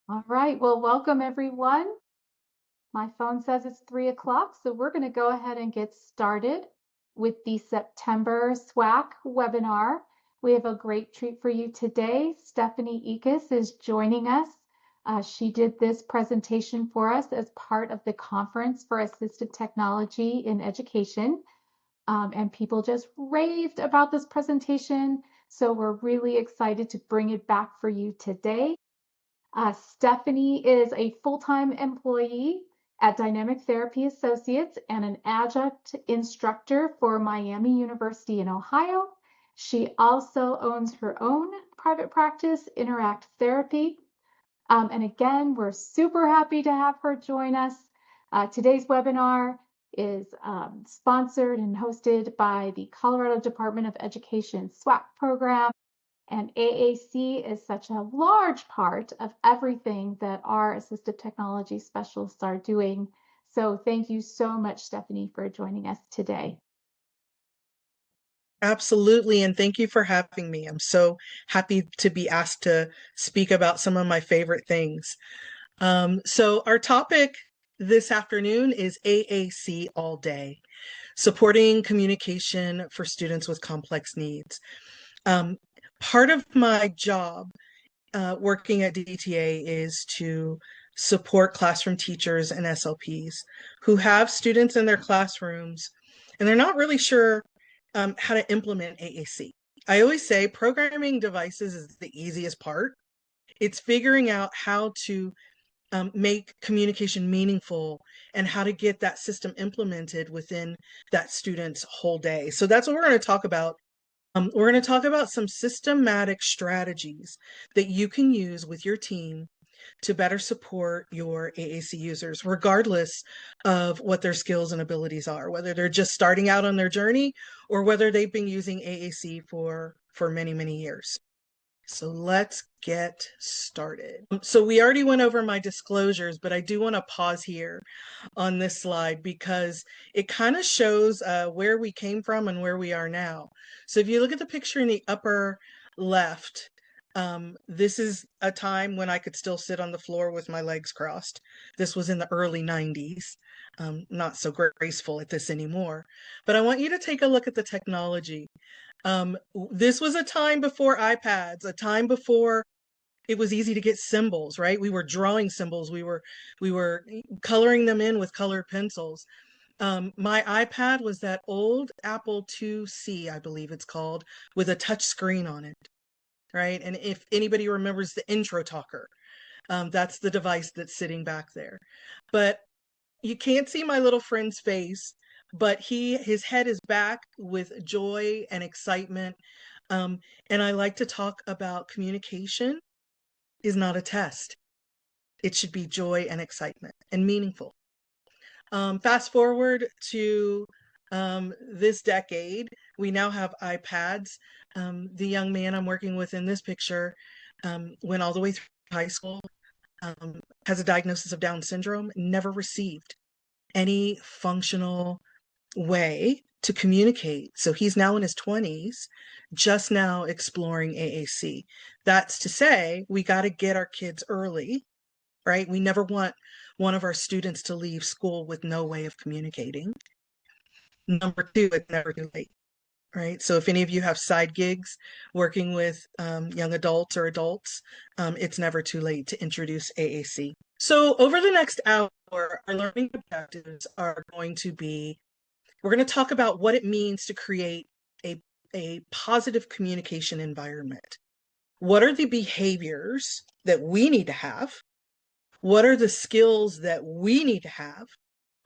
All right, well, welcome everyone. My phone says it's 3 o'clock, so we're going to go ahead and get started with the September SWAC webinar. We have a great treat for you today. Stephanie Ekus is joining us. She did this presentation for us as part of the Conference for Assistive Technology in Education. And people just raved about this presentation. So we're really excited to bring it back for you today. Stephanie is a full-time employee at Dynamic Therapy Associates and an adjunct instructor for Miami University in Ohio. She also owns her own private practice, Interact Therapy. And again, we're super happy to have her join us. Today's webinar is sponsored and hosted by the Colorado Department of Education SWAC program. And AAC is such a large part of everything that our assistive technology specialists are doing. So thank you so much, Stephanie, for joining us today. Absolutely, and thank you for having me. I'm so happy to be asked to speak about some of my favorite things. So our topic this afternoon is AAC all day, supporting communication for students with complex needs. Part of my job working at DTA is to support classroom teachers and SLPs who have students in their classrooms and they're not really sure how to implement AAC. I always say programming devices is the easiest part. It's figuring out how to make communication meaningful and how to get that system implemented within that student's whole day. So that's what we're going to talk about. We're going to talk about some systematic strategies that you can use with your team to better support your AAC users, regardless of what their skills and abilities are, whether they're just starting out on their journey or whether they've been using AAC for many, many years. So let's get started. So we already went over my disclosures, but I do want to pause here on this slide because it kind of shows where we came from and where we are now. So if you look at the picture in the upper left, this is a time when I could still sit on the floor with my legs crossed. This was in the early 90s. Not so graceful at this anymore. But I want you to take a look at the technology. This was a time before iPads, a time before it was easy to get symbols, right? We were drawing symbols. We were coloring them in with colored pencils. My iPad was that old Apple IIc, I believe it's called, with a touch screen on it, right? And if anybody remembers the intro talker, that's the device that's sitting back there. But you can't see my little friend's face, but his head is back with joy and excitement. And I like to talk about communication is not a test. It should be joy and excitement and meaningful. Fast forward to this decade, we now have iPads. The young man I'm working with in this picture went all the way through high school, has a diagnosis of Down syndrome, never received any functional way to communicate. So he's now in his 20s, just now exploring AAC. That's to say, we got to get our kids early, right? We never want one of our students to leave school with no way of communicating. Number two, it's never too late, right? So if any of you have side gigs working with young adults or adults, it's never too late to introduce AAC. So over the next hour, our learning objectives are going to be, we're going to talk about what it means to create a positive communication environment. What are the behaviors that we need to have? What are the skills that we need to have?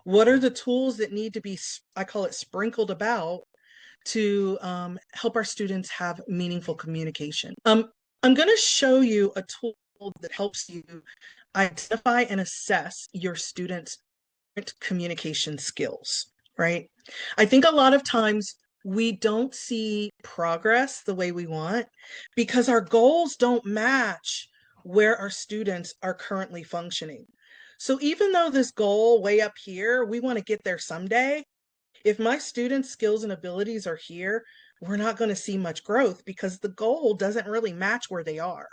What are the tools that need to be, I call it sprinkled about, to help our students have meaningful communication? I'm going to show you a tool that helps you identify and assess your students' communication skills, right? I think a lot of times we don't see progress the way we want because our goals don't match where our students are currently functioning. So even though this goal way up here, we want to get there someday, if my students' skills and abilities are here, we're not going to see much growth because the goal doesn't really match where they are.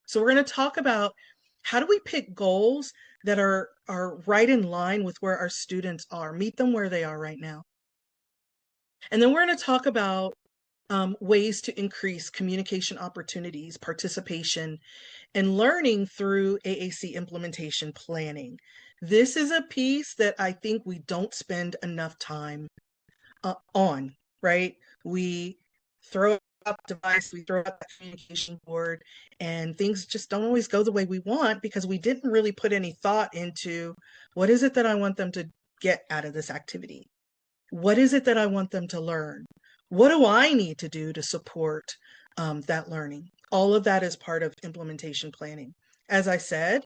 So we're going to talk about How do we pick goals that are right in line with where our students are, meet them where they are right now? And then we're going to talk about ways to increase communication opportunities, participation, and learning through AAC implementation planning. This is a piece that I think we don't spend enough time on, right? We throw out the device, we throw out the communication board, and things just don't always go the way we want because we didn't really put any thought into what is it that I want them to get out of this activity? What is it that I want them to learn? What do I need to do to support that learning? All of that is part of implementation planning. As I said,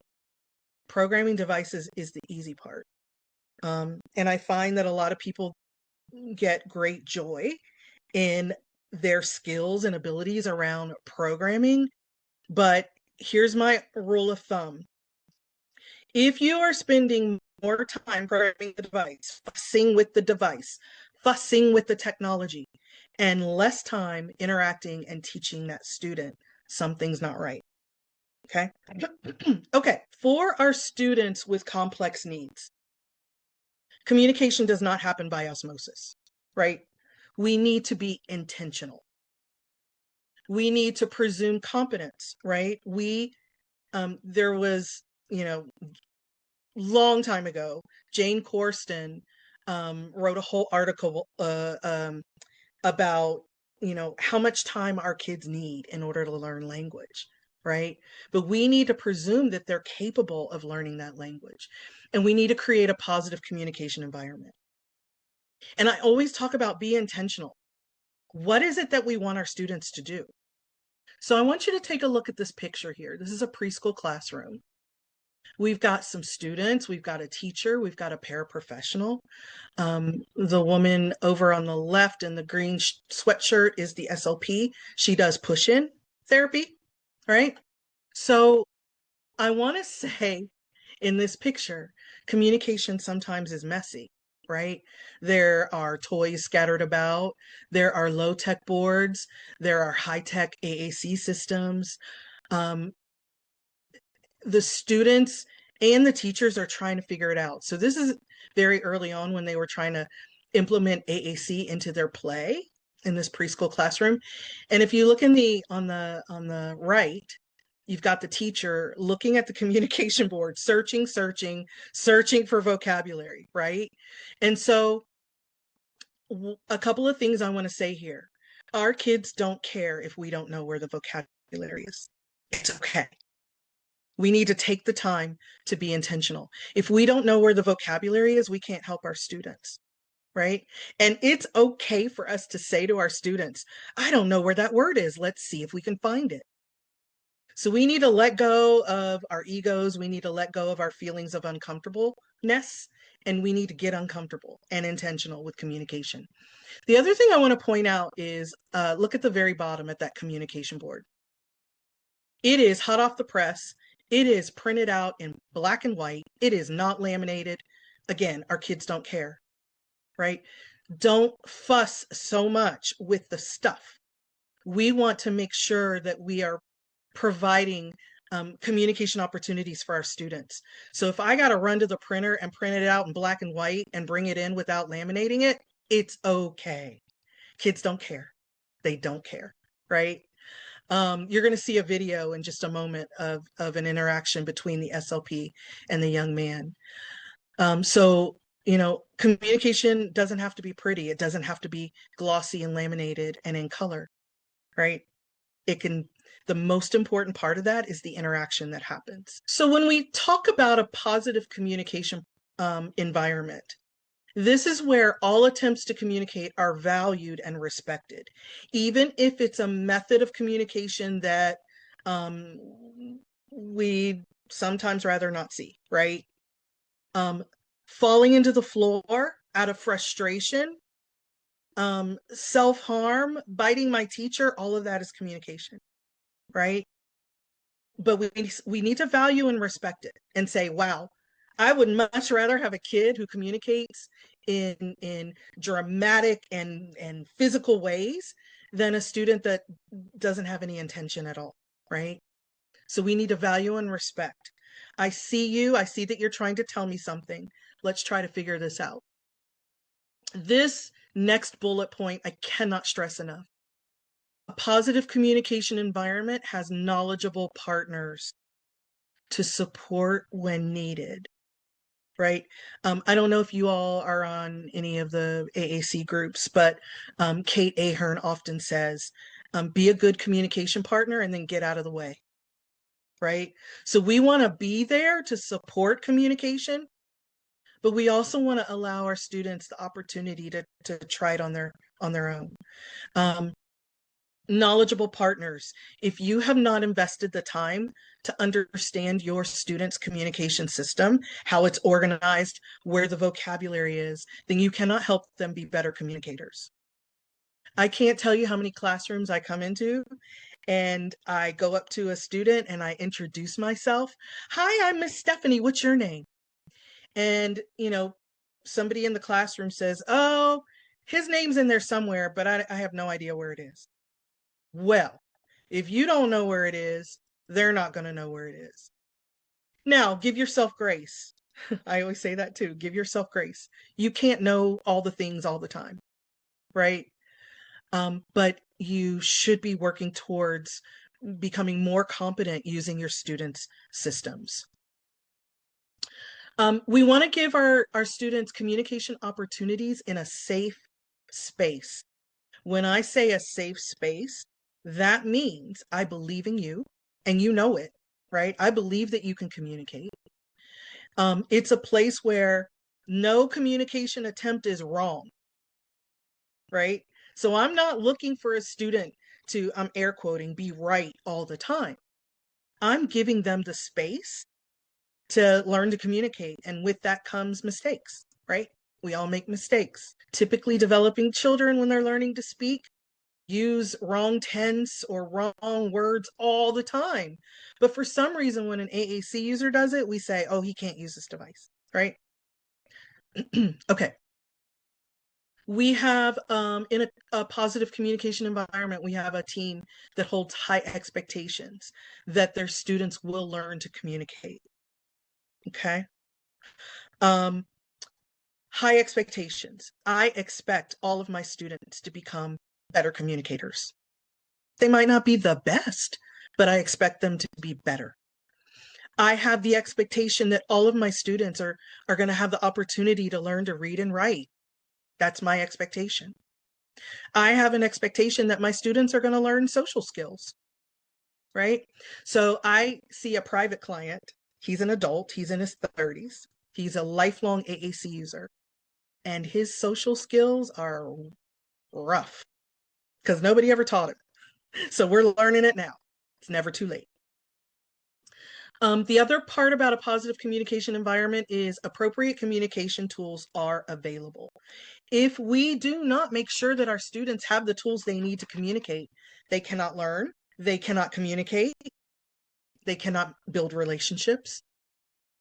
programming devices is the easy part. And I find that a lot of people get great joy in their skills and abilities around programming. But here's my rule of thumb. If you are spending more time programming the device, fussing with the technology, and less time interacting and teaching that student, something's not right. Okay. Okay. For our students with complex needs, communication does not happen by osmosis, right? We need to be intentional. We need to presume competence, right? There was, long time ago, Jane Corsten wrote a whole article about, how much time our kids need in order to learn language, right? But we need to presume that they're capable of learning that language. And we need to create a positive communication environment. And I always talk about be intentional. What is it that we want our students to do? So I want you to take a look at this picture here. This is a preschool classroom. We've got some students, we've got a teacher, we've got a paraprofessional. The woman over on the left in the green sweatshirt is the SLP. She does push-in therapy, right? So I want to say in this picture, communication sometimes is messy, right? There are toys scattered about, there are low-tech boards, there are high-tech AAC systems. The students and the teachers are trying to figure it out. So this is very early on when they were trying to implement AAC into their play in this preschool classroom. And if you look on the right, you've got the teacher looking at the communication board, searching for vocabulary, right? And so a couple of things I want to say here. Our kids don't care if we don't know where the vocabulary is. It's okay. We need to take the time to be intentional. If we don't know where the vocabulary is, we can't help our students, right? And it's okay for us to say to our students, I don't know where that word is. Let's see if we can find it. So we need to let go of our egos. We need to let go of our feelings of uncomfortableness, and we need to get uncomfortable and intentional with communication. The other thing I want to point out is look at the very bottom at that communication board. It is hot off the press. It is printed out in black and white. It is not laminated. Again, our kids don't care, right? Don't fuss so much with the stuff. We want to make sure that we are providing communication opportunities for our students. So if I got to run to the printer and print it out in black and white and bring it in without laminating it, it's okay. Kids don't care. They don't care, right? You're going to see a video in just a moment of an interaction between the SLP and the young man. So, communication doesn't have to be pretty. It doesn't have to be glossy and laminated and in color, right? The most important part of that is the interaction that happens. So when we talk about a positive communication environment, this is where all attempts to communicate are valued and respected, even if it's a method of communication that we sometimes rather not see, right? Falling into the floor out of frustration, self-harm, biting my teacher, all of that is communication, right? But we need to value and respect it and say, wow, I would much rather have a kid who communicates in dramatic and physical ways than a student that doesn't have any intention at all, right? So we need to value and respect. I see you. I see that you're trying to tell me something. Let's try to figure this out. This next bullet point, I cannot stress enough. A positive communication environment has knowledgeable partners to support when needed, right? I don't know if you all are on any of the AAC groups, but Kate Ahern often says, be a good communication partner and then get out of the way, right? So we want to be there to support communication, but we also want to allow our students the opportunity to try it on their own. Knowledgeable partners. If you have not invested the time to understand your students' communication system, how it's organized, where the vocabulary is, then you cannot help them be better communicators. I can't tell you how many classrooms I come into and I go up to a student and I introduce myself. Hi, I'm Miss Stephanie. What's your name? And, somebody in the classroom says, oh, his name's in there somewhere, but I have no idea where it is. Well, if you don't know where it is, they're not going to know where it is. Now, give yourself grace. I always say that too. Give yourself grace. You can't know all the things all the time, right? But you should be working towards becoming more competent using your students' systems. We want to give our students communication opportunities in a safe space. When I say a safe space, that means I believe in you and you know it, right? I believe that you can communicate. It's a place where no communication attempt is wrong, right? So I'm not looking for a student to, I'm air quoting, be right all the time. I'm giving them the space to learn to communicate. And with that comes mistakes, right? We all make mistakes. Typically, developing children, when they're learning to speak, use wrong tense or wrong words all the time. But for some reason, when an AAC user does it, we say, oh, he can't use this device, right? Okay. We have, in a positive communication environment, we have a team that holds high expectations that their students will learn to communicate. Okay. High expectations. I expect all of my students to become better communicators. They might not be the best, but I expect them to be better. I have the expectation that all of my students are going to have the opportunity to learn to read and write. That's my expectation. I have an expectation that my students are going to learn social skills, right? So I see a private client. He's an adult. He's in his 30s. He's a lifelong AAC user. And his social skills are rough because nobody ever taught him. So we're learning it now. It's never too late. The other part about a positive communication environment is appropriate communication tools are available. If we do not make sure that our students have the tools they need to communicate, they cannot learn, they cannot communicate, they cannot build relationships,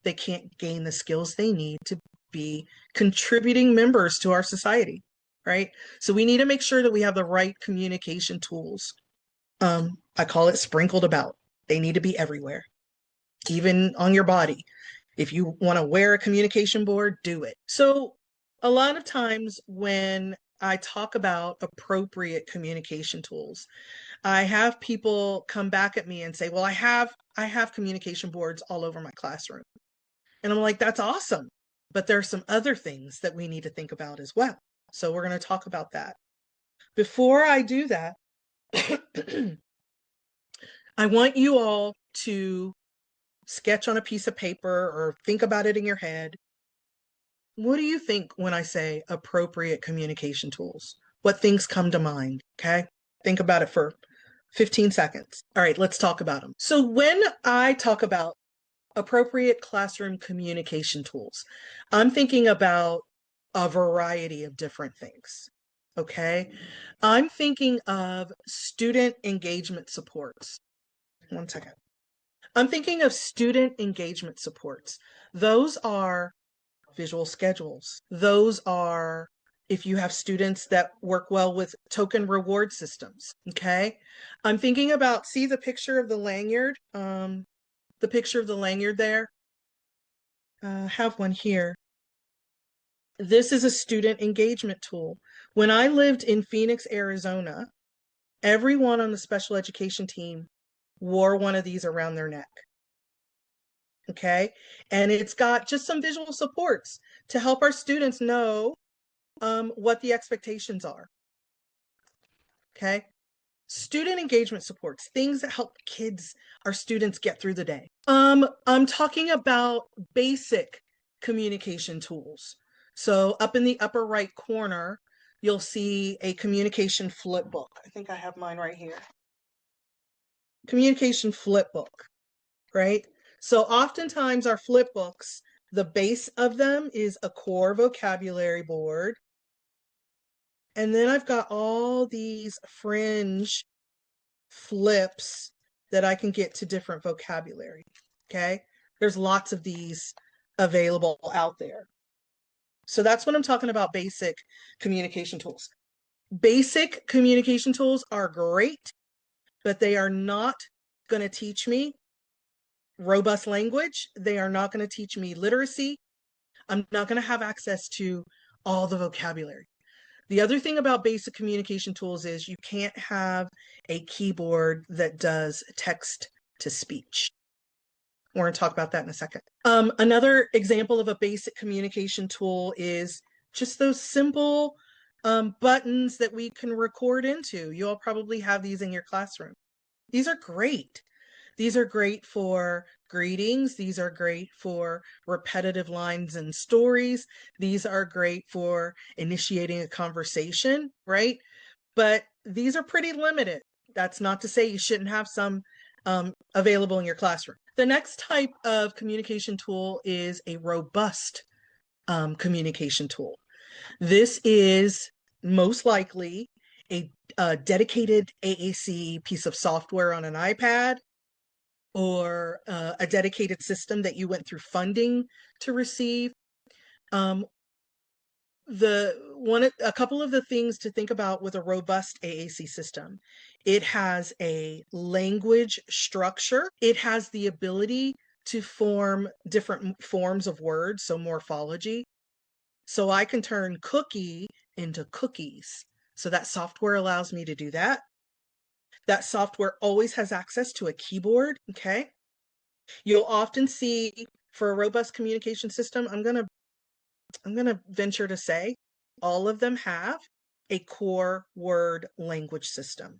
they can't gain the skills they need to be contributing members to our society, right? So we need to make sure that we have the right communication tools. I call it sprinkled about. They need to be everywhere, even on your body. If you want to wear a communication board, do it. So a lot of times when I talk about appropriate communication tools, I have people come back at me and say, well, I have communication boards all over my classroom. And I'm like, that's awesome. But there are some other things that we need to think about as well. So we're going to talk about that. Before I do that, I want you all to sketch on a piece of paper or think about it in your head. What do you think when I say appropriate communication tools? What things come to mind? Okay. Think about it for 15 seconds. All right, let's talk about them. So when I talk about appropriate classroom communication tools, I'm thinking about a variety of different things. Okay. I'm thinking of student engagement supports. One second. I'm thinking of student engagement supports. Those are visual schedules. Those are if you have students that work well with token reward systems. Okay. I'm thinking about, see the picture of the lanyard? The picture of the lanyard there? have one here. This is a student engagement tool. When I lived in Phoenix, Arizona, everyone on the special education team wore one of these around their neck. Okay. And it's got just some visual supports to help our students know what the expectations are. Okay. Student engagement supports, things that help kids, our students, get through the day. I'm talking about basic communication tools. So up in the upper right corner, you'll see a communication flip book. I think I have mine right here. Communication flip book, right? So oftentimes our flip books, the base of them is a core vocabulary board. And then I've got all these fringe flips that I can get to different vocabulary. Okay. There's lots of these available out there. So that's what I'm talking about, basic communication tools. Basic communication tools are great, but they are not going to teach me robust language. They are not going to teach me literacy. I'm not going to have access to all the vocabulary. The other thing about basic communication tools is you can't have a keyboard that does text to speech. We're going to talk about that in a second. Another example of a basic communication tool is just those simple buttons that we can record into. You all probably have these in your classroom. These are great. These are great for greetings. These are great for repetitive lines and stories. These are great for initiating a conversation, right? But these are pretty limited. That's not to say you shouldn't have some available in your classroom. The next type of communication tool is a robust communication tool. This is most likely a dedicated AAC piece of software on an iPad, or a dedicated system that you went through funding to receive. A couple of the things to think about with a robust AAC system: it has a language structure. It has the ability to form different forms of words, so morphology. So I can turn cookie into cookies. So that software allows me to do that. That software always has access to a keyboard, okay? You'll often see, for a robust communication system, I'm gonna venture to say all of them have a core word language system.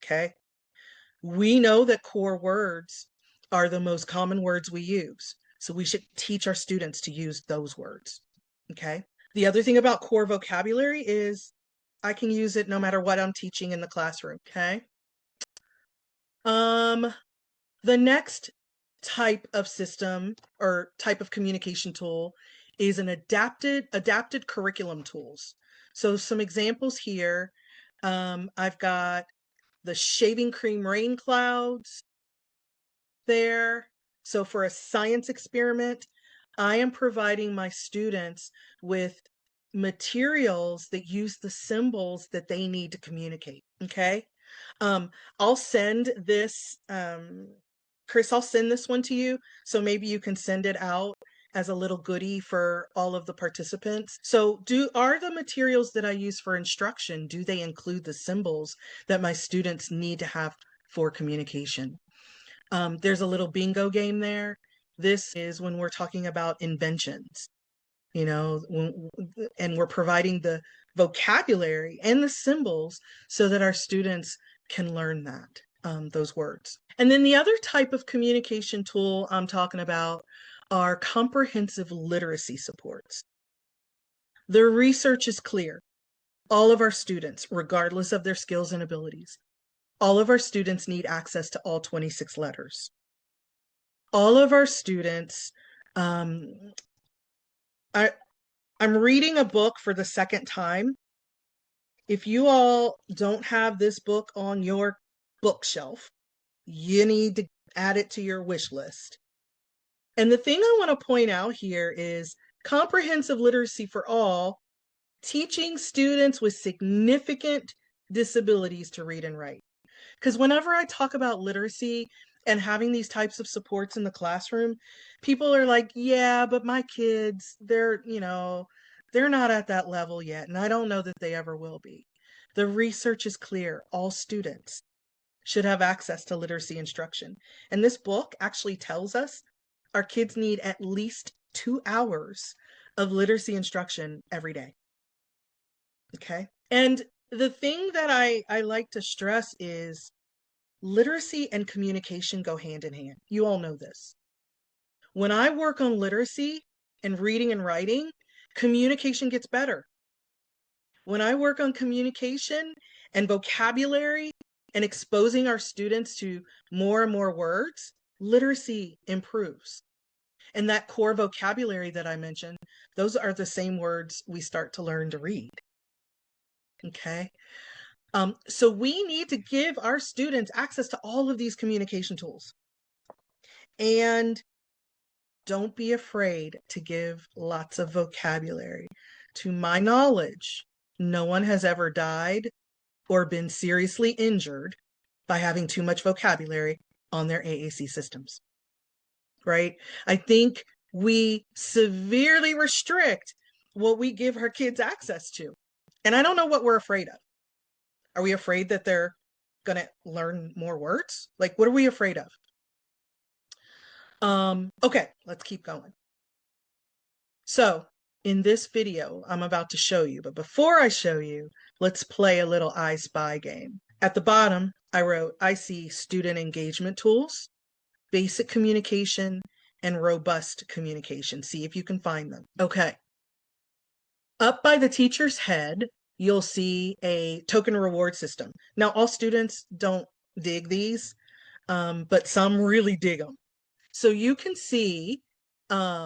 Okay. We know that core words are the most common words we use. So we should teach our students to use those words. Okay. The other thing about core vocabulary is I can use it no matter what I'm teaching in the classroom. Okay. The next type of system or type of communication tool is an adapted curriculum tools. So some examples here. I've got the shaving cream rain clouds there. So for a science experiment, I am providing my students with materials that use the symbols that they need to communicate. Okay. I'll send this, Chris, I'll send this one to you. So maybe you can send it out as a little goodie for all of the participants. So are the materials that I use for instruction, do they include the symbols that my students need to have for communication? There's a little bingo game there. This is when we're talking about inventions, and we're providing the vocabulary and the symbols so that our students can learn those words. And then the other type of communication tool I'm talking about are comprehensive literacy supports. The research is clear. All of our students, regardless of their skills and abilities, all of our students need access to all 26 letters. All of our students, I'm reading a book for the second time. If you all don't have this book on your bookshelf, you need to add it to your wish list. And the thing I want to point out here is comprehensive literacy for all, teaching students with significant disabilities to read and write. Because whenever I talk about literacy, and having these types of supports in the classroom, people are like, yeah, but my kids, they're not at that level yet. And I don't know that they ever will be. The research is clear. All students should have access to literacy instruction. And this book actually tells us our kids need at least 2 hours of literacy instruction every day. Okay. And the thing that I like to stress is literacy and communication go hand in hand. You all know this. When I work on literacy and reading and writing, communication gets better. When I work on communication and vocabulary and exposing our students to more and more words, literacy improves. And that core vocabulary that I mentioned, those are the same words we start to learn to read. Okay. So we need to give our students access to all of these communication tools. And don't be afraid to give lots of vocabulary. To my knowledge, no one has ever died or been seriously injured by having too much vocabulary on their AAC systems, right? I think we severely restrict what we give our kids access to. And I don't know what we're afraid of. Are we afraid that they're going to learn more words? Like, what are we afraid of? Okay, let's keep going. So in this video, I'm about to show you, but before I show you, let's play a little I Spy game. At the bottom, I wrote, I see student engagement tools, basic communication, and robust communication. See if you can find them. Okay. Up by the teacher's head, you'll see a token reward system. Now, all students don't dig these, but some really dig them. So you can see up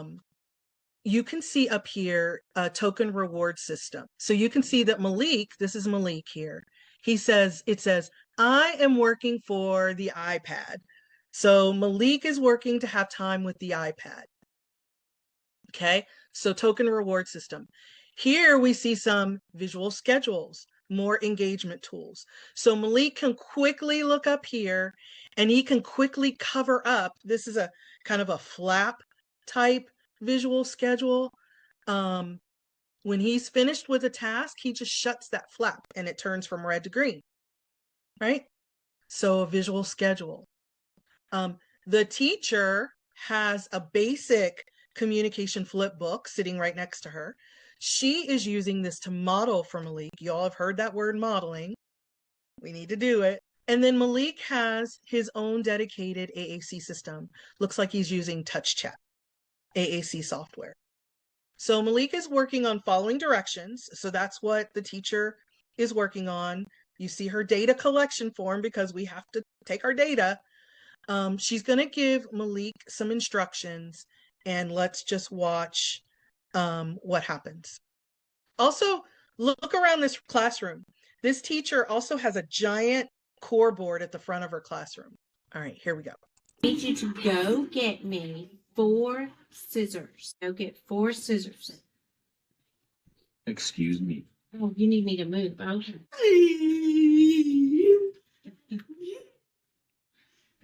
here a token reward system. So you can see that Malik, this is Malik here. It says, I am working for the iPad. So Malik is working to have time with the iPad. Okay, so token reward system. Here we see some visual schedules, more engagement tools. So Malik can quickly look up here and he can quickly cover up. This is a kind of a flap type visual schedule. When he's finished with a task, he just shuts that flap and it turns from red to green, right? So a visual schedule. The teacher has a basic communication flip book sitting right next to her. She is using this to model for Malik. You all have heard that word modeling. We need to do it. And then Malik has his own dedicated AAC system. Looks like he's using TouchChat, AAC software. So Malik is working on following directions. So that's what the teacher is working on. You see her data collection form because we have to take our data. She's going to give Malik some instructions and let's just watch what happens. Also, look around this classroom. This teacher also has a giant core board at the front of her classroom. All right, here we go. I need you to go get me 4 scissors. Go get 4 scissors. Excuse me. Oh, you need me to move.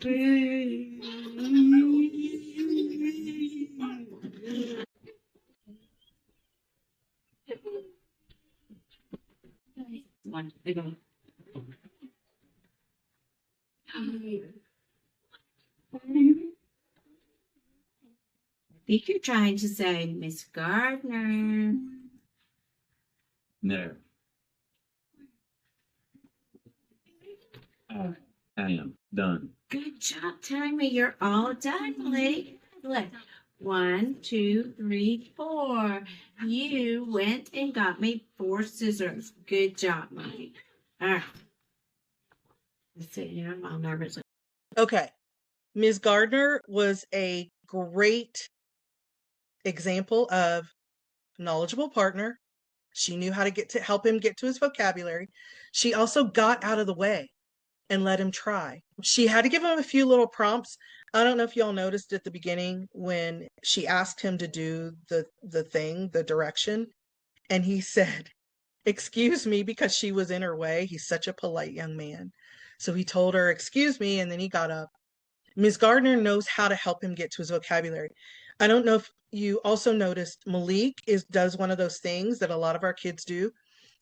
Okay. One, they go. I think you're trying to say Miss Gardner. No. I am done. Good job telling me you're all done, lady. Look, 1, 2, 3, 4. You went and got me 4 scissors. Good job, Mike. All right. Let's see here. I'm all nervous. Okay. Ms. Gardner was a great example of knowledgeable partner. She knew how to help him get to his vocabulary. She also got out of the way and let him try. She had to give him a few little prompts. I don't know if y'all noticed at the beginning when she asked him to do the direction, and he said, excuse me, because she was in her way. He's such a polite young man. So he told her, excuse me, and then he got up. Ms. Gardner knows how to help him get to his vocabulary. I don't know if you also noticed Malik does one of those things that a lot of our kids do.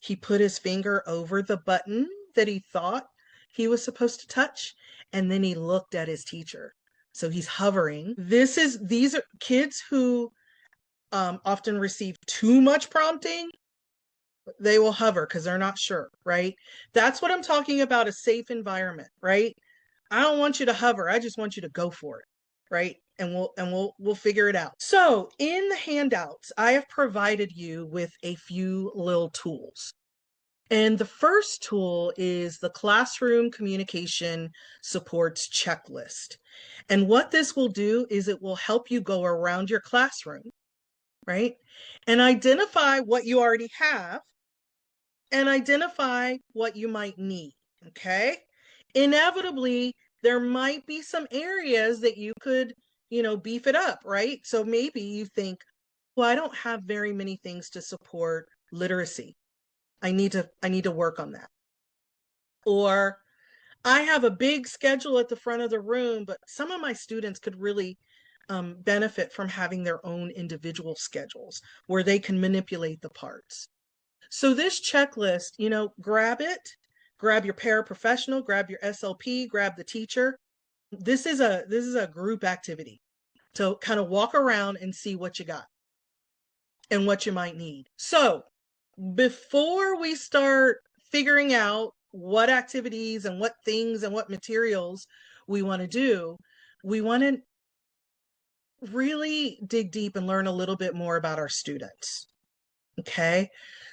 He put his finger over the button that he thought he was supposed to touch, and then he looked at his teacher. So he's hovering. These are kids who often receive too much prompting. They will hover because they're not sure, right? That's what I'm talking about, a safe environment, right? I don't want you to hover. I just want you to go for it, right? And we'll figure it out. So in the handouts, I have provided you with a few little tools. And the first tool is the Classroom Communication Supports Checklist. And what this will do is it will help you go around your classroom, right? And identify what you already have and identify what you might need, okay? Inevitably, there might be some areas that you could, beef it up, right? So maybe you think, well, I don't have very many things to support literacy. I need to work on that. Or I have a big schedule at the front of the room, but some of my students could really benefit from having their own individual schedules where they can manipulate the parts. So this checklist, grab it, grab your paraprofessional, grab your SLP, grab the teacher. This is a group activity. So kind of walk around and see what you got and what you might need. So before we start figuring out what activities and what things and what materials we want to do, we want to really dig deep and learn a little bit more about our students. Okay,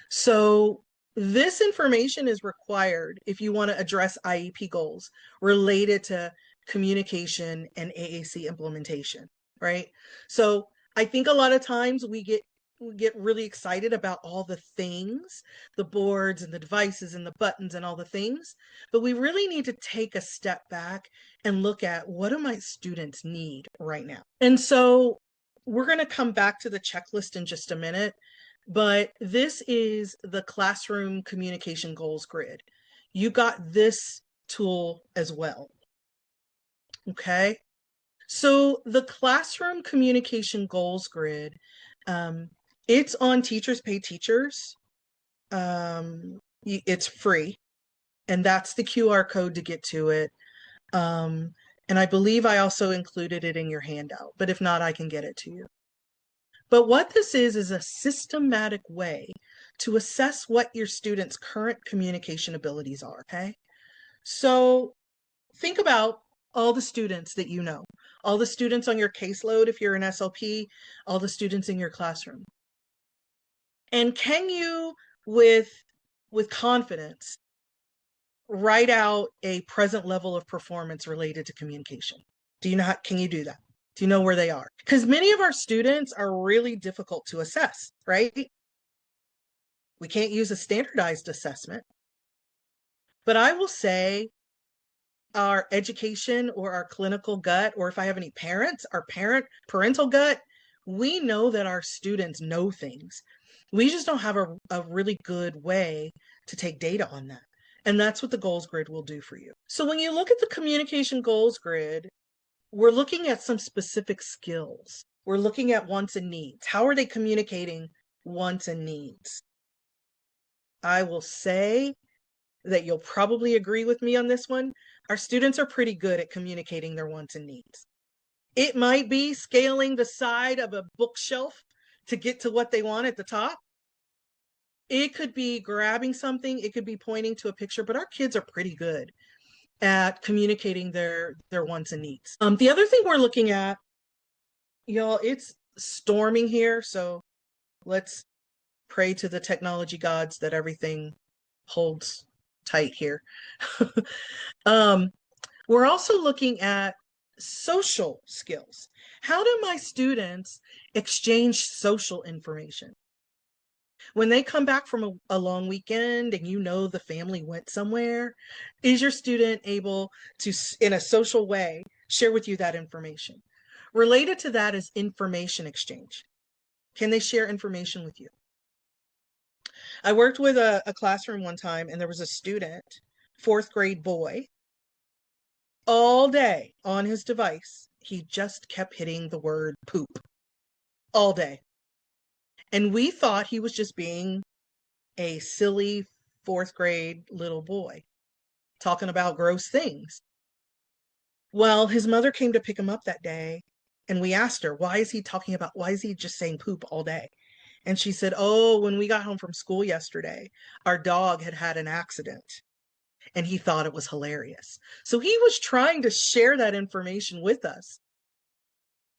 so this information is required if you want to address IEP goals related to communication and AAC implementation, right? So I think a lot of times we get really excited about all the things, the boards and the devices and the buttons and all the things, but we really need to take a step back and look at what do my students need right now. And so we're going to come back to the checklist in just a minute, but this is the Classroom Communication Goals Grid. You got this tool as well. Okay, so the Classroom Communication Goals Grid, it's on Teachers Pay Teachers. It's free, and that's the QR code to get to it. And I believe I also included it in your handout, but if not, I can get it to you. But what this is a systematic way to assess what your students' current communication abilities are, okay? So think about all the students that you know, all the students on your caseload if you're an SLP, all the students in your classroom. And can you, with confidence, write out a present level of performance related to communication? Do you know how, can you do that? Do you know where they are? Because many of our students are really difficult to assess, right? We can't use a standardized assessment. But I will say our education or our clinical gut, or if I have any parents, our parental gut, we know that our students know things. We just don't have a really good way to take data on that. And that's what the goals grid will do for you. So when you look at the communication goals grid, we're looking at some specific skills. We're looking at wants and needs. How are they communicating wants and needs? I will say that you'll probably agree with me on this one. Our students are pretty good at communicating their wants and needs. It might be scaling the side of a bookshelf to get to what they want at the top. It could be grabbing something. It could be pointing to a picture, but our kids are pretty good at communicating their wants and needs. The other thing we're looking at, y'all, it's storming here, so let's pray to the technology gods that everything holds tight here. We're also looking at social skills. How do my students exchange social information? When they come back from a long weekend and the family went somewhere, is your student able to, in a social way, share with you that information? Related to that is information exchange. Can they share information with you? I worked with a classroom one time, and there was a student, fourth grade boy, All day on his device, he just kept hitting the word poop all day. And we thought he was just being a silly fourth grade little boy talking about gross things. Well, his mother came to pick him up that day, and we asked her, why is he just saying poop all day? And she said, oh, when we got home from school yesterday, our dog had an accident, and he thought it was hilarious. So he was trying to share that information with us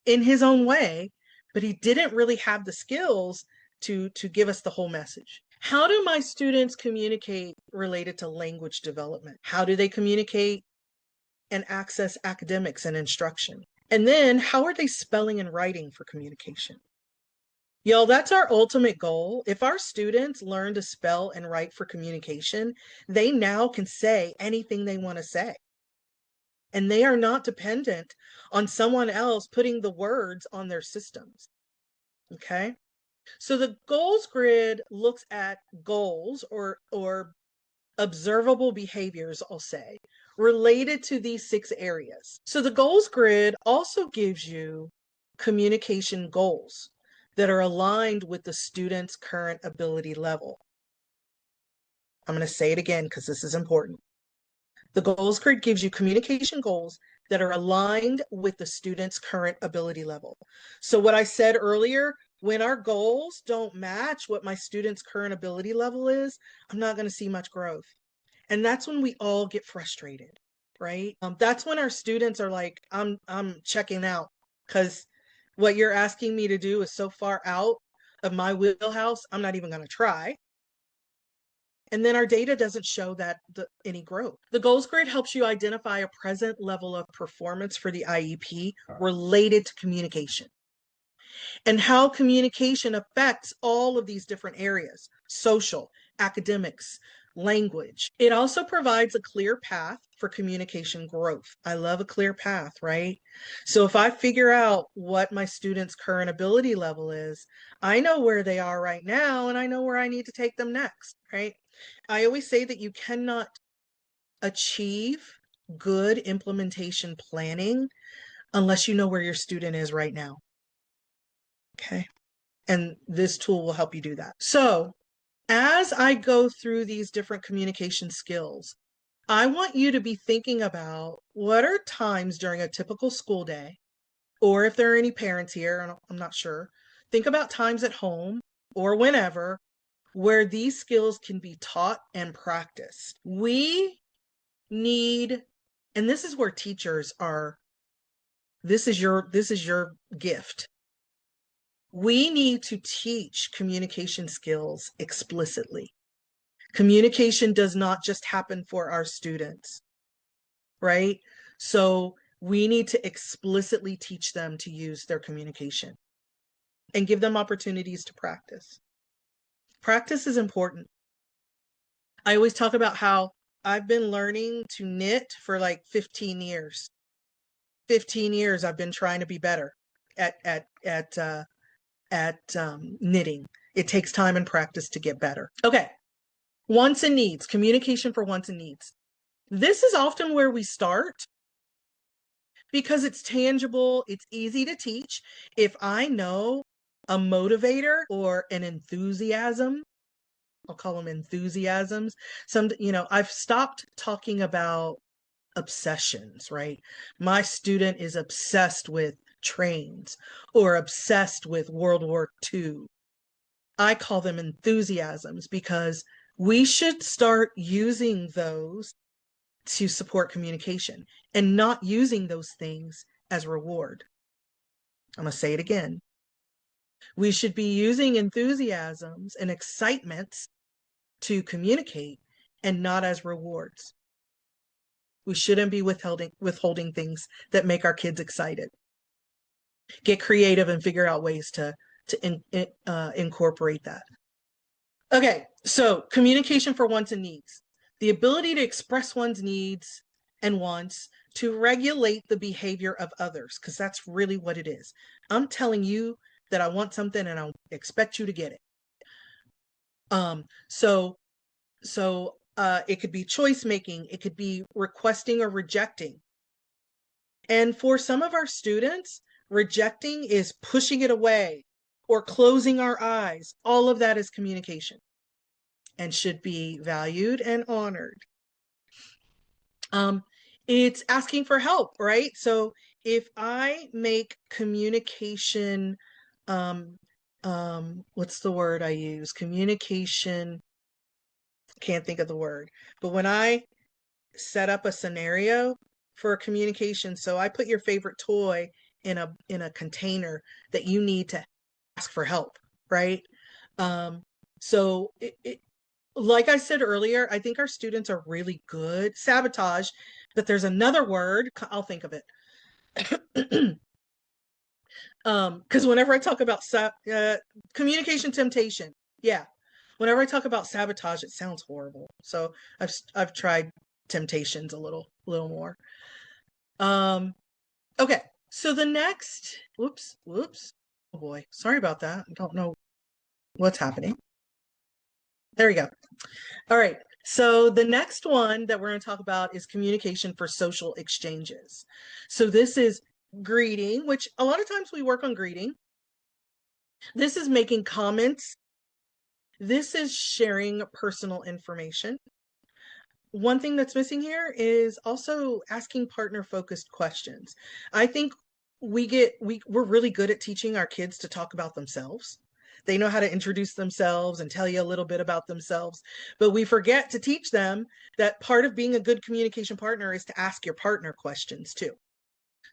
in his own way, but he didn't really have the skills to give us the whole message. How do my students communicate related to language development? How do they communicate and access academics and instruction? And then how are they spelling and writing for communication? Y'all, that's our ultimate goal. If our students learn to spell and write for communication, they now can say anything they want to say. And they are not dependent on someone else putting the words on their systems. Okay? So the goals grid looks at goals or observable behaviors, I'll say, related to these 6 areas. So the goals grid also gives you communication goals that are aligned with the student's current ability level. I'm going to say it again because this is important. The goals grid gives you communication goals that are aligned with the student's current ability level. So what I said earlier, when our goals don't match what my student's current ability level is, I'm not going to see much growth. And that's when we all get frustrated, right? That's when our students are like, I'm checking out because what you're asking me to do is so far out of my wheelhouse, I'm not even going to try. And then our data doesn't show that any growth. The goals grid helps you identify a present level of performance for the IEP related to communication and how communication affects all of these different areas: social, academics, language. It also provides a clear path for communication growth. I love a clear path, right? So if I figure out what my student's current ability level is, I know where they are right now and I know where I need to take them next, right? I always say that you cannot achieve good implementation planning unless you know where your student is right now. Okay. And this tool will help you do that. So as I go through these different communication skills, I want you to be thinking about what are times during a typical school day, or if there are any parents here, I'm not sure, think about times at home or whenever where these skills can be taught and practiced. We need, and this is where teachers are, this is your gift. We need to teach communication skills explicitly. Communication does not just happen for our students, right? So we need to explicitly teach them to use their communication and give them opportunities to practice. Practice is important. I always talk about how I've been learning to knit for like 15 years. 15 years I've been trying to be better at knitting. It takes time and practice to get better. Okay. Wants and needs, communication for wants and needs. This is often where we start because it's tangible, it's easy to teach. If I know a motivator or an enthusiasm, I'll call them enthusiasms. I've stopped talking about obsessions, right? My student is obsessed with trains or obsessed with World War II. I call them enthusiasms because we should start using those to support communication and not using those things as reward. I'm going to say it again. We should be using enthusiasms and excitements to communicate and not as rewards. We shouldn't be withholding things that make our kids excited. Get creative and figure out ways to incorporate that. Okay, so communication for wants and needs. The ability to express one's needs and wants to regulate the behavior of others, because that's really what it is. I'm telling you that I want something and I expect you to get it. So it could be choice making, it could be requesting or rejecting. And for some of our students, rejecting is pushing it away or closing our eyes. All of that is communication and should be valued and honored. It's asking for help, right? So if I make communication, what's the word I use? Communication, can't think of the word, but when I set up a scenario for a communication, so I put your favorite toy in a container that you need to ask for help, right? So like I said earlier, I think our students are really good. Sabotage, but there's another word, I'll think of it. Because whenever I talk about communication temptation, yeah, whenever I talk about sabotage, it sounds horrible. So I've tried temptations a little more. Okay, so the next, whoops, oh boy, sorry about that. I don't know what's happening. There we go. All right. So the next one that we're going to talk about is communication for social exchanges. So this is greeting, which a lot of times we work on greeting. This is making comments. This is sharing personal information. One thing that's missing here is also asking partner-focused questions. I think we're really good at teaching our kids to talk about themselves. They know how to introduce themselves and tell you a little bit about themselves, but we forget to teach them that part of being a good communication partner is to ask your partner questions too.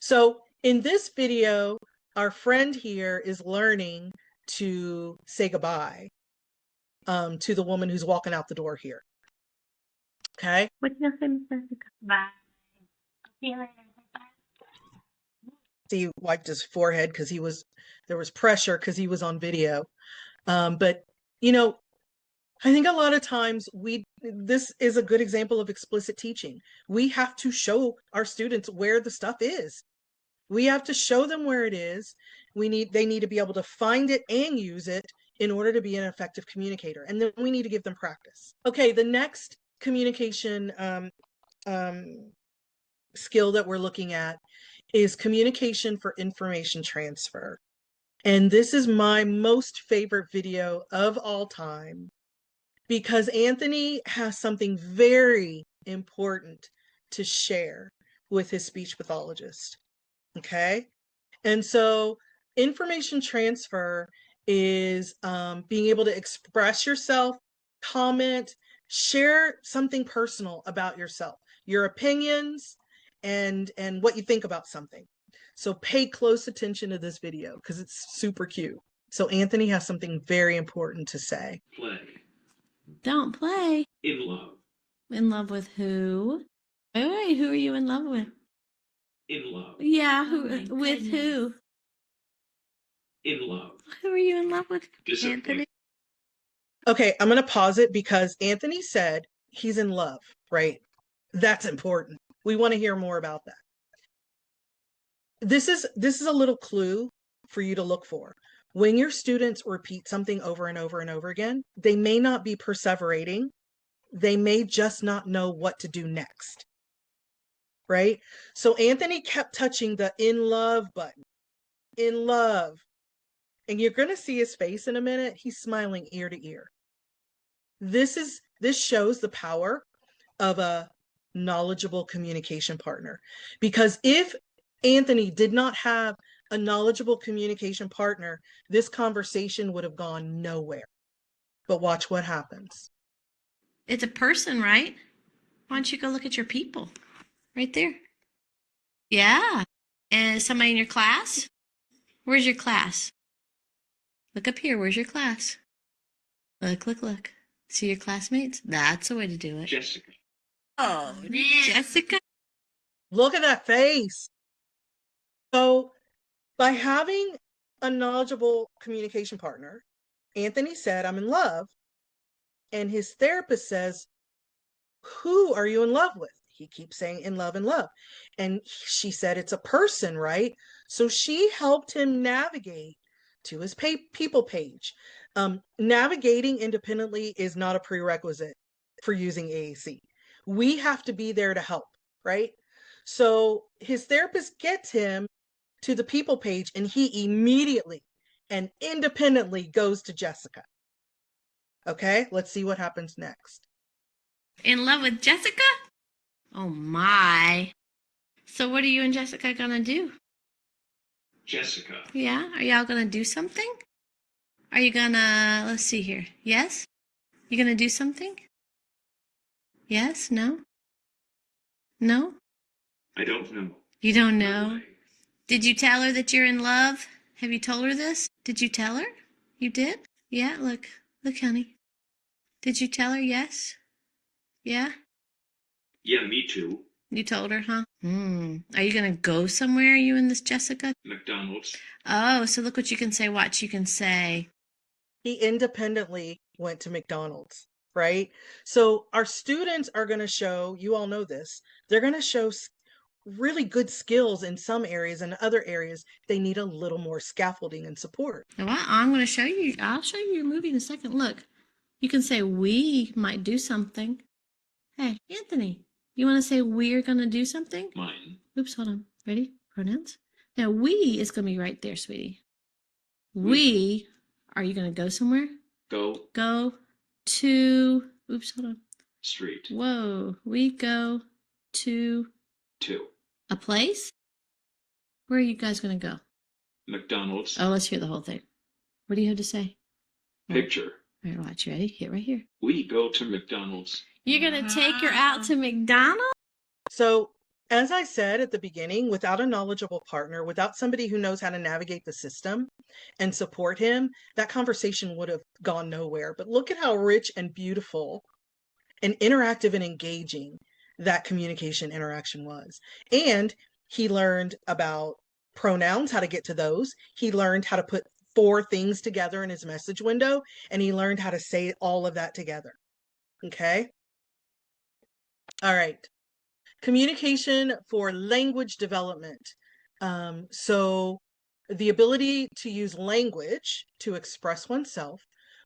So in this video, our friend here is learning to say goodbye to the woman who's walking out the door here. Okay. Bye. See you later. He wiped his forehead because there was pressure because he was on video. But you know, I think a lot of times this is a good example of explicit teaching. We have to show our students where the stuff is. We have to show them where it is. They need to be able to find it and use it in order to be an effective communicator. And then we need to give them practice. Okay, the next communication skill that we're looking at is communication for information transfer. And this is my most favorite video of all time because Anthony has something very important to share with his speech pathologist. Okay. And so information transfer is being able to express yourself, comment, share something personal about yourself, your opinions, and what you think about something. So pay close attention to this video because it's super cute. So Anthony has something very important to say. Play. Don't play. In love. In love with who? Wait, who are you in love with? In love. Yeah, with who? In love. Who are you in love with? Disappointed. Okay, I'm going to pause it because Anthony said he's in love, right? That's important. We want to hear more about that. This is a little clue for you to look for. When your students repeat something over and over and over again, they may not be perseverating. They may just not know what to do next. Right? So Anthony kept touching the in love button. In love. And you're going to see his face in a minute. He's smiling ear to ear. This shows the power of a knowledgeable communication partner. Because if Anthony did not have a knowledgeable communication partner, this conversation would have gone nowhere. But watch what happens. It's a person, right? Why don't you go look at your people? Right there. Yeah. And somebody in your class? Where's your class? Look up here. Where's your class? Look. See your classmates? That's the way to do it. Jessica. Oh, Jessica. Look at that face. So by having a knowledgeable communication partner, Anthony said, I'm in love. And his therapist says, who are you in love with? He keeps saying in love, in love. And she said, it's a person, right? So she helped him navigate to his people page. Navigating independently is not a prerequisite for using AAC. We have to be there to help, right? So his therapist gets him to the people page, and he immediately and independently goes to Jessica. Okay, let's see what happens next. In love with Jessica? Oh my. So what are you and Jessica gonna do? Jessica. Yeah? Are y'all gonna do something? Are you gonna, let's see here. Yes? You gonna do something? Yes? No? No? I don't know. You don't know? Did you tell her that you're in love? Have you told her this? Did you tell her? You did? Yeah, look. Look, honey. Did you tell her yes? Yeah? Yeah, me too. You told her, huh? Are you gonna go somewhere, you and this Jessica? McDonald's. Oh, so look what you can say. Watch, you can say. He independently went to McDonald's, right? So our students are going to show, you all know this, they're going to show really good skills in some areas, and other areas they need a little more scaffolding and support. Well, I'm gonna show you. I'll show you your movie in a second. Look, you can say we might do something. Hey, Anthony, you want to say we're gonna do something? Mine. Oops, hold on. Ready? Pronouns. Now we is gonna be right there, sweetie. We. Are you gonna go somewhere? Go. Go to. Oops, hold on. Street. Whoa. We go to 2. a place. Where are you guys gonna go? McDonald's. Oh, let's hear the whole thing. What do you have to say? Picture. All right, watch. Ready? Hit right here. We go to McDonald's. You're gonna take her out to McDonald's? So, as I said at the beginning, without a knowledgeable partner, without somebody who knows how to navigate the system and support him, that conversation would have gone nowhere. But look at how rich and beautiful and interactive and engaging that communication interaction was. And he learned about pronouns, how to get to those. He learned how to put 4 things together in his message window, and he learned how to say all of that together. Okay? All right. Communication for language development. So the ability to use language to express oneself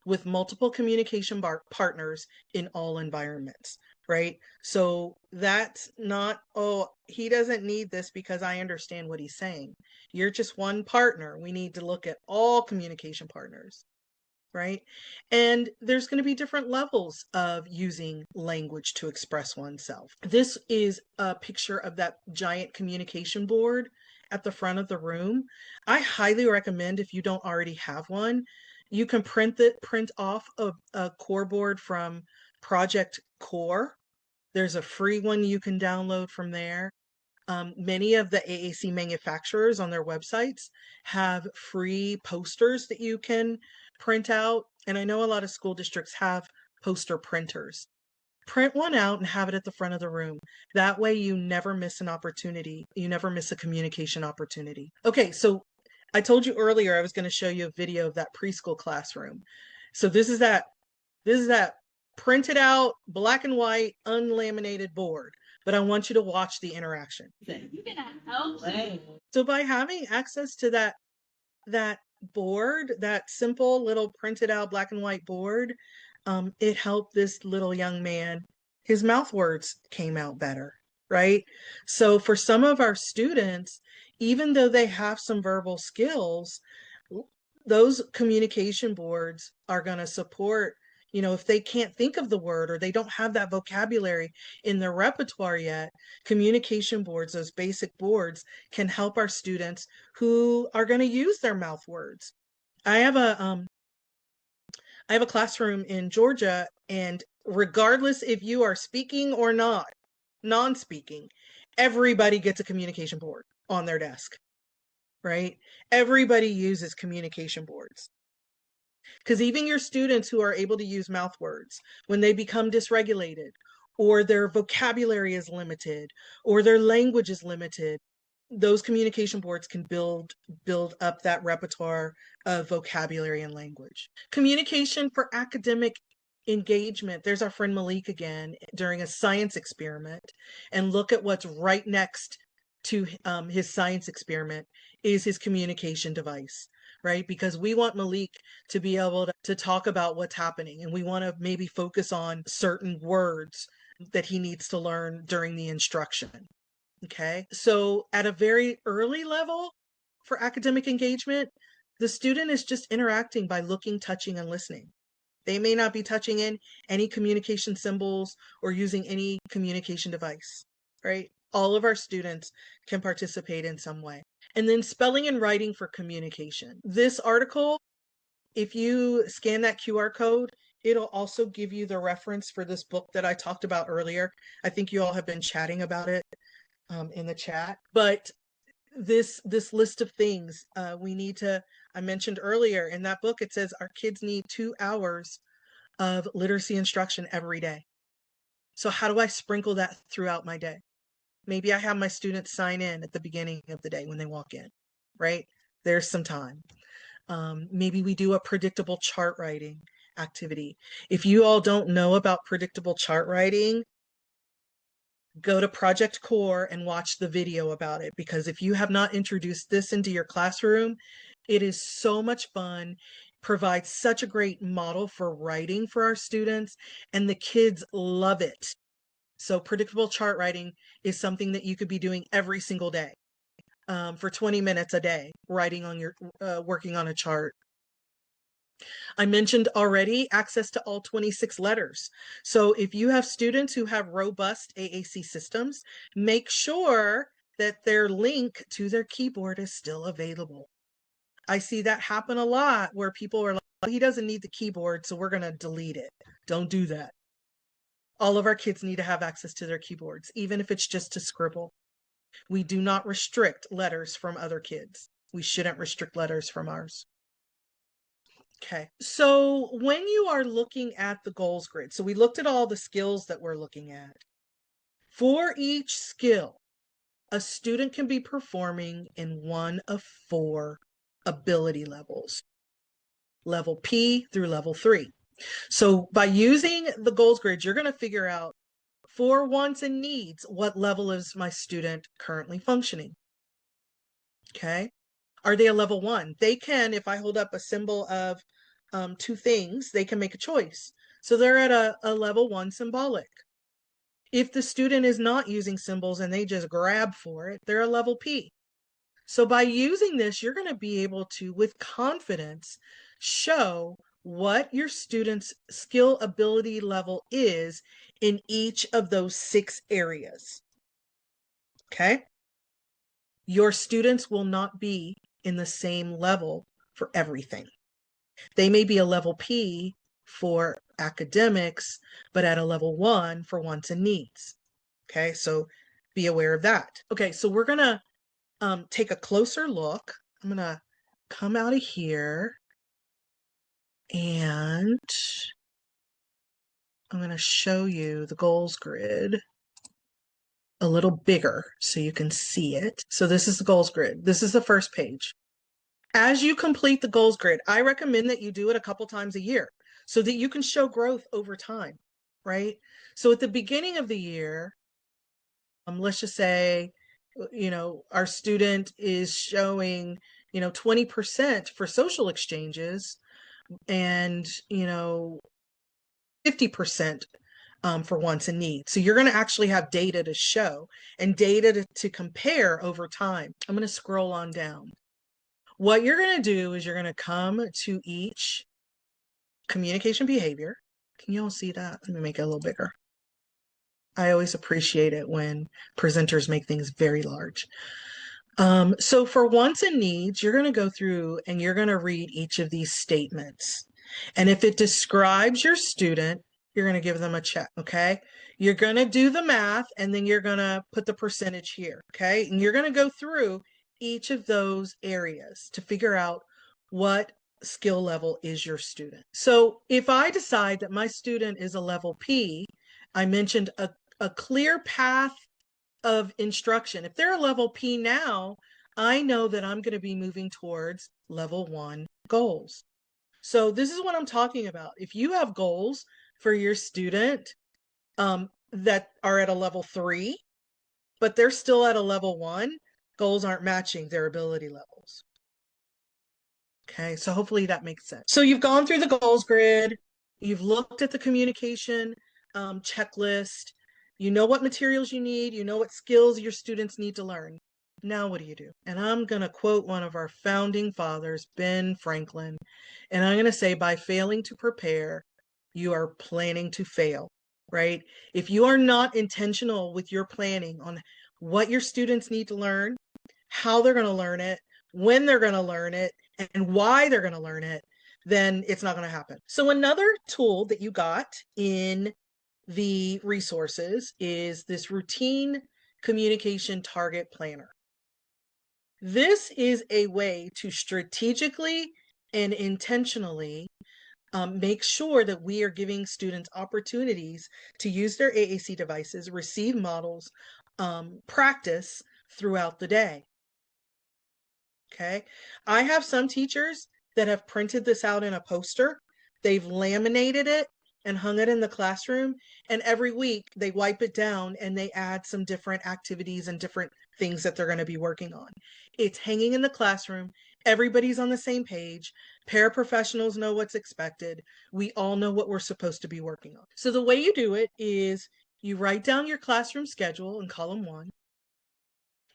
with multiple communication partners in all environments, right? So that's not, oh, he doesn't need this because I understand what he's saying. You're just one partner. We need to look at all communication partners, right? And there's going to be different levels of using language to express oneself. This is a picture of that giant communication board at the front of the room. I highly recommend, if you don't already have one, you can print off a core board from Project Core. There's a free one you can download from there. Many of the AAC manufacturers on their websites have free posters that you can print out. And I know a lot of school districts have poster printers. Print one out and have it at the front of the room. That way you never miss an opportunity. You never miss a communication opportunity. Okay, so I told you earlier I was going to show you a video of that preschool classroom. So this is that printed out black and white unlaminated board, but I want you to watch the interaction. So by having access to that board, that simple little printed out black and white board, it helped this little young man. His mouth words came out better, right? So for some of our students, even though they have some verbal skills, those communication boards are going to support, if they can't think of the word or they don't have that vocabulary in their repertoire yet, communication boards, those basic boards, can help our students who are going to use their mouth words. I have a classroom in Georgia, and regardless if you are speaking or not, non-speaking, everybody gets a communication board on their desk, right? Everybody uses communication boards. Because even your students who are able to use mouth words, when they become dysregulated, or their vocabulary is limited, or their language is limited, those communication boards can build up that repertoire of vocabulary and language. Communication for academic engagement. There's our friend Malik again during a science experiment, and look at what's right next to his science experiment is his communication device, right? Because we want Malik to be able to talk about what's happening, and we want to maybe focus on certain words that he needs to learn during the instruction. Okay, so at a very early level for academic engagement, the student is just interacting by looking, touching, and listening. They may not be touching in any communication symbols or using any communication device, right? All of our students can participate in some way. And then spelling and writing for communication. This article, if you scan that QR code, it'll also give you the reference for this book that I talked about earlier. I think you all have been chatting about it in the chat. But this list of things we need to, I mentioned earlier in that book, it says our kids need 2 hours of literacy instruction every day. So how do I sprinkle that throughout my day? Maybe I have my students sign in at the beginning of the day when they walk in, right? There's some time. Maybe we do a predictable chart writing activity. If you all don't know about predictable chart writing, go to Project Core and watch the video about it, because if you have not introduced this into your classroom, it is so much fun, provides such a great model for writing for our students, and the kids love it. So predictable chart writing is something that you could be doing every single day for 20 minutes a day, writing on your, working on a chart. I mentioned already access to all 26 letters. So if you have students who have robust AAC systems, make sure that their link to their keyboard is still available. I see that happen a lot where people are like, oh, he doesn't need the keyboard, so we're going to delete it. Don't do that. All of our kids need to have access to their keyboards, even if it's just to scribble. We do not restrict letters from other kids. We shouldn't restrict letters from ours. Okay, so when you are looking at the goals grid, so we looked at all the skills that we're looking at. For each skill, a student can be performing in one of 4 ability levels, level P through level 3. So by using the goals grid, you're going to figure out for wants and needs, what level is my student currently functioning? Okay, are they a level 1? They can, if I hold up a symbol of 2 things, they can make a choice. So they're at a level 1 symbolic. If the student is not using symbols and they just grab for it, they're a level P. So by using this, you're going to be able to, with confidence, show what your student's skill ability level is in each of those 6 areas. Okay? Your students will not be in the same level for everything. They may be a level P for academics, but at a level 1 for wants and needs. Okay, so be aware of that. Okay, so we're gonna take a closer look. I'm gonna come out of here and I'm gonna show you the goals grid a little bigger so you can see it. So this is the goals grid. This is the first page. As you complete the goals grid, I recommend that you do it a couple times a year so that you can show growth over time, right? So at the beginning of the year, let's just say, our student is showing, 20% for social exchanges and, 50% for wants and needs. So you're going to actually have data to show and data to compare over time. I'm going to scroll on down. What you're going to do is you're going to come to each communication behavior. Can you all see that? Let me make it a little bigger. I always appreciate it when presenters make things very large. So for wants and needs, you're going to go through and you're going to read each of these statements. And if it describes your student, you're going to give them a check, okay? You're going to do the math and then you're going to put the percentage here, okay? And you're going to go through each of those areas to figure out what skill level is your student. So if I decide that my student is a level P, I mentioned a clear path of instruction. If they're a level P now, I know that I'm going to be moving towards level 1 goals. So this is what I'm talking about. If you have goals for your student that are at a level 3, but they're still at a level 1, goals aren't matching their ability levels. Okay, so hopefully that makes sense. So you've gone through the goals grid, you've looked at the communication checklist, You know what materials you need. You know what skills your students need to learn. Now what do you do? And I'm going to quote one of our founding fathers, Ben Franklin. And I'm going to say, by failing to prepare, you are planning to fail, right? If you are not intentional with your planning on what your students need to learn, how they're going to learn it, when they're going to learn it, and why they're going to learn it, then it's not going to happen. So another tool that you got in the resources is this routine communication target planner. This is a way to strategically and intentionally make sure that we are giving students opportunities to use their AAC devices, receive models, practice throughout the day. Okay. I have some teachers that have printed this out in a poster. They've laminated it and hung it in the classroom. And every week they wipe it down and they add some different activities and different things that they're going to be working on. It's hanging in the classroom. Everybody's on the same page. Paraprofessionals know what's expected. We all know what we're supposed to be working on. So the way you do it is you write down your classroom schedule in column 1.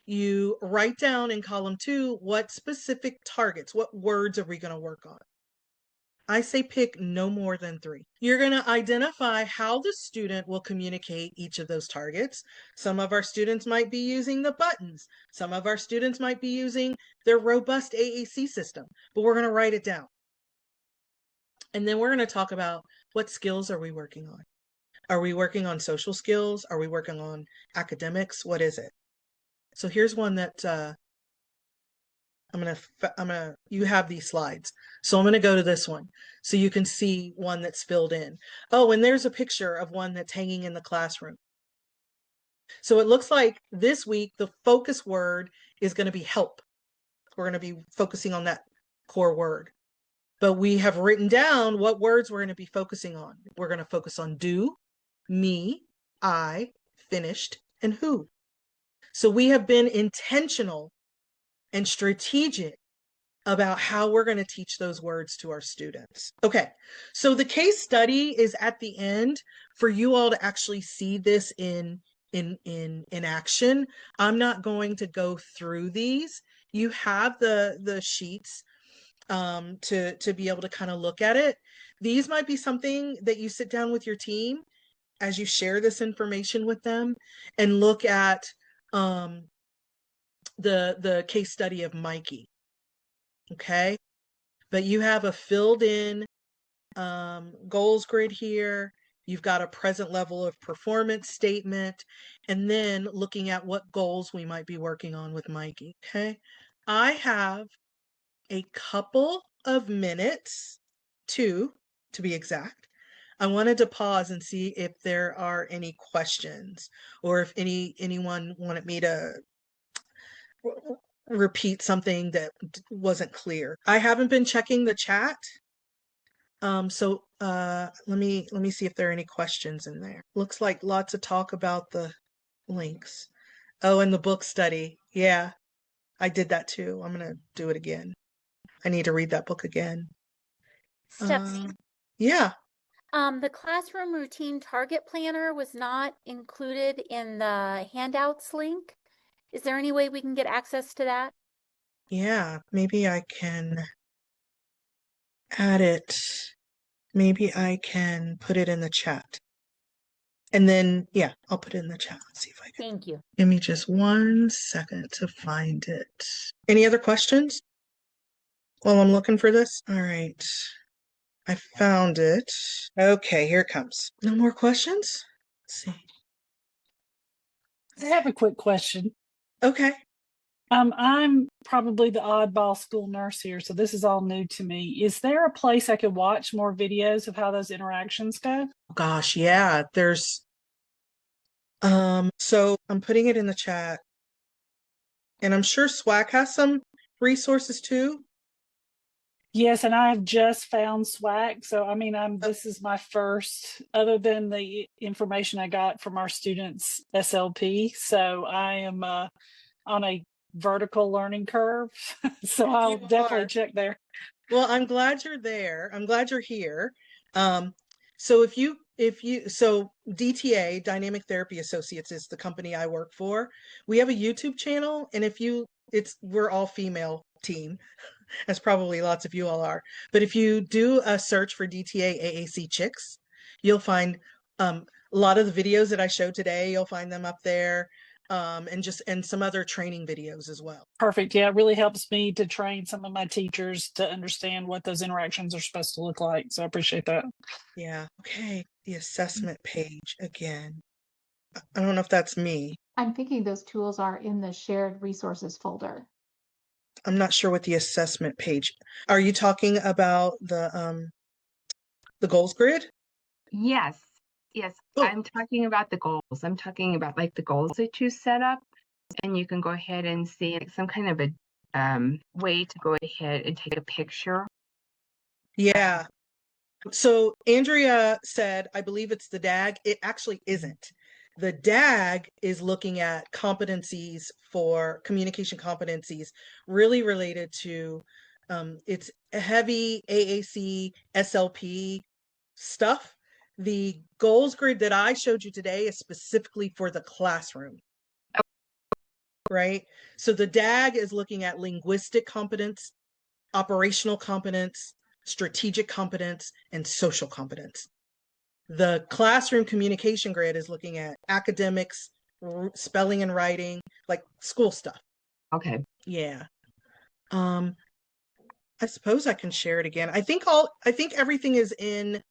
You write down in column 2 what specific targets, what words are we going to work on. I say pick no more than 3. You're going to identify how the student will communicate each of those targets. Some of our students might be using the buttons. Some of our students might be using their robust AAC system, but we're going to write it down. And then we're going to talk about what skills are we working on. Are we working on social skills? Are we working on academics? What is it? So here's one that you have these slides. So I'm going to go to this one so you can see one that's filled in. Oh, and there's a picture of one that's hanging in the classroom. So it looks like this week, the focus word is going to be help. We're going to be focusing on that core word. But we have written down what words we're going to be focusing on. We're going to focus on do, me, I, finished, and who. So we have been intentional and strategic about how we're going to teach those words to our students. Okay, so the case study is at the end for you all to actually see this in action. I'm not going to go through these. You have the sheets to be able to kind of look at it. These might be something that you sit down with your team as you share this information with them and look at the case study of Mikey. Okay, but you have a filled in goals grid here. You've got a present level of performance statement, and then looking at what goals we might be working on with Mikey. Okay, I have a couple of minutes, 2 to be exact. I wanted to pause and see if there are any questions or if anyone wanted me to repeat something that wasn't clear. I haven't been checking the chat. So let me see if there are any questions in there. Looks like lots of talk about the links. Oh, and the book study. Yeah, I did that too. I'm gonna do it again. I need to read that book again. Stephanie, Yeah. the classroom routine target planner was not included in the handouts link. Is there any way we can get access to that? Yeah, maybe I can add it. Maybe I can put it in the chat. And then, yeah, I'll put it in the chat. Let's see if I can. Thank you. Give me just 1 second to find it. Any other questions while I'm looking for this? All right. I found it. Okay, here it comes. No more questions? Let's see. I have a quick question. Okay. I'm probably the oddball school nurse here, so this is all new to me. Is there a place I could watch more videos of how those interactions go? Gosh, yeah, there's so I'm putting it in the chat. And I'm sure SWAC has some resources too. Yes, and I have just found SWAC. So I mean, this is my first, other than the information I got from our students SLP. So I am on a vertical learning curve. So I'll definitely check there. Well, I'm glad you're there. I'm glad you're here. So if So DTA, Dynamic Therapy Associates, is the company I work for. We have a YouTube channel, and we're all female team, as probably lots of you all are. But if you do a search for DTA AAC Chicks, you'll find a lot of the videos that I showed today. You'll find them up there, and some other training videos as well. Perfect. Yeah, it really helps me to train some of my teachers to understand what those interactions are supposed to look like. So I appreciate that. Yeah. Okay. The assessment page again. I don't know if that's me. I'm thinking those tools are in the shared resources folder. I'm not sure what the assessment page. Are you talking about the goals grid? Yes. Yes. Oh. I'm talking about the goals. I'm talking about like the goals that you set up, and you can go ahead and see like some kind of a way to go ahead and take a picture. Yeah. So Andrea said, I believe it's the DAG. It actually isn't. The DAG is looking at competencies for communication competencies, really related to it's heavy AAC, SLP stuff. The goals grid that I showed you today is specifically for the classroom, right? So the DAG is looking at linguistic competence, operational competence, strategic competence, and social competence. The classroom communication grid is looking at academics, spelling and writing, like school stuff. Okay. Yeah. I suppose I can share it again. I think everything is in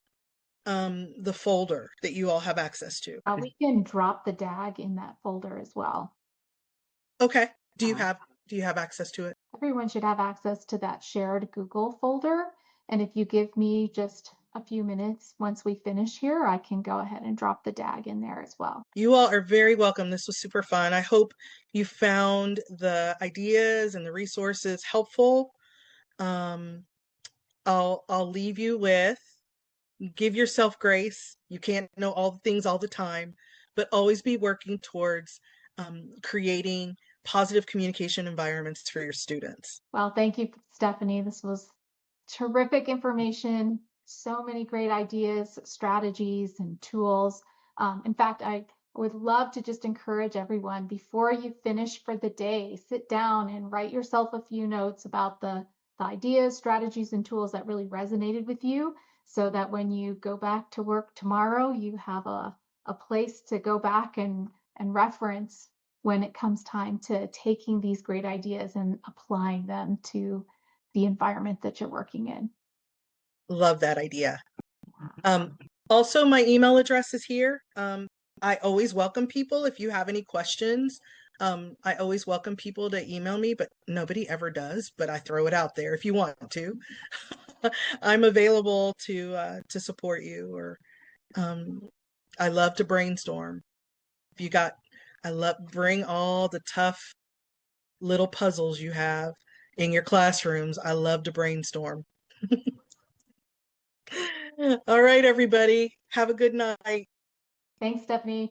the folder that you all have access to. We can drop the DAG in that folder as well. Okay. Do you have access to it? Everyone should have access to that shared Google folder. And if you give me just a few minutes once we finish here, I can go ahead and drop the DAG in there as well. You all are very welcome. This was super fun. I hope you found the ideas and the resources helpful. I'll leave you with, give yourself grace. You can't know all the things all the time, but always be working towards creating positive communication environments for your students. Well, thank you, Stephanie. This was terrific information. So many great ideas, strategies, and tools. In fact, I would love to just encourage everyone before you finish for the day, sit down and write yourself a few notes about the ideas, strategies, and tools that really resonated with you, so that when you go back to work tomorrow, you have a place to go back and reference when it comes time to taking these great ideas and applying them to the environment that you're working in. Love that idea. Also, my email address is here. I always welcome people if you have any questions. I always welcome people to email me, but nobody ever does, but I throw it out there if you want to. I'm available to support you, or I love to brainstorm. Bring all the tough little puzzles you have in your classrooms. I love to brainstorm. All right, everybody. Have a good night. Thanks, Stephanie.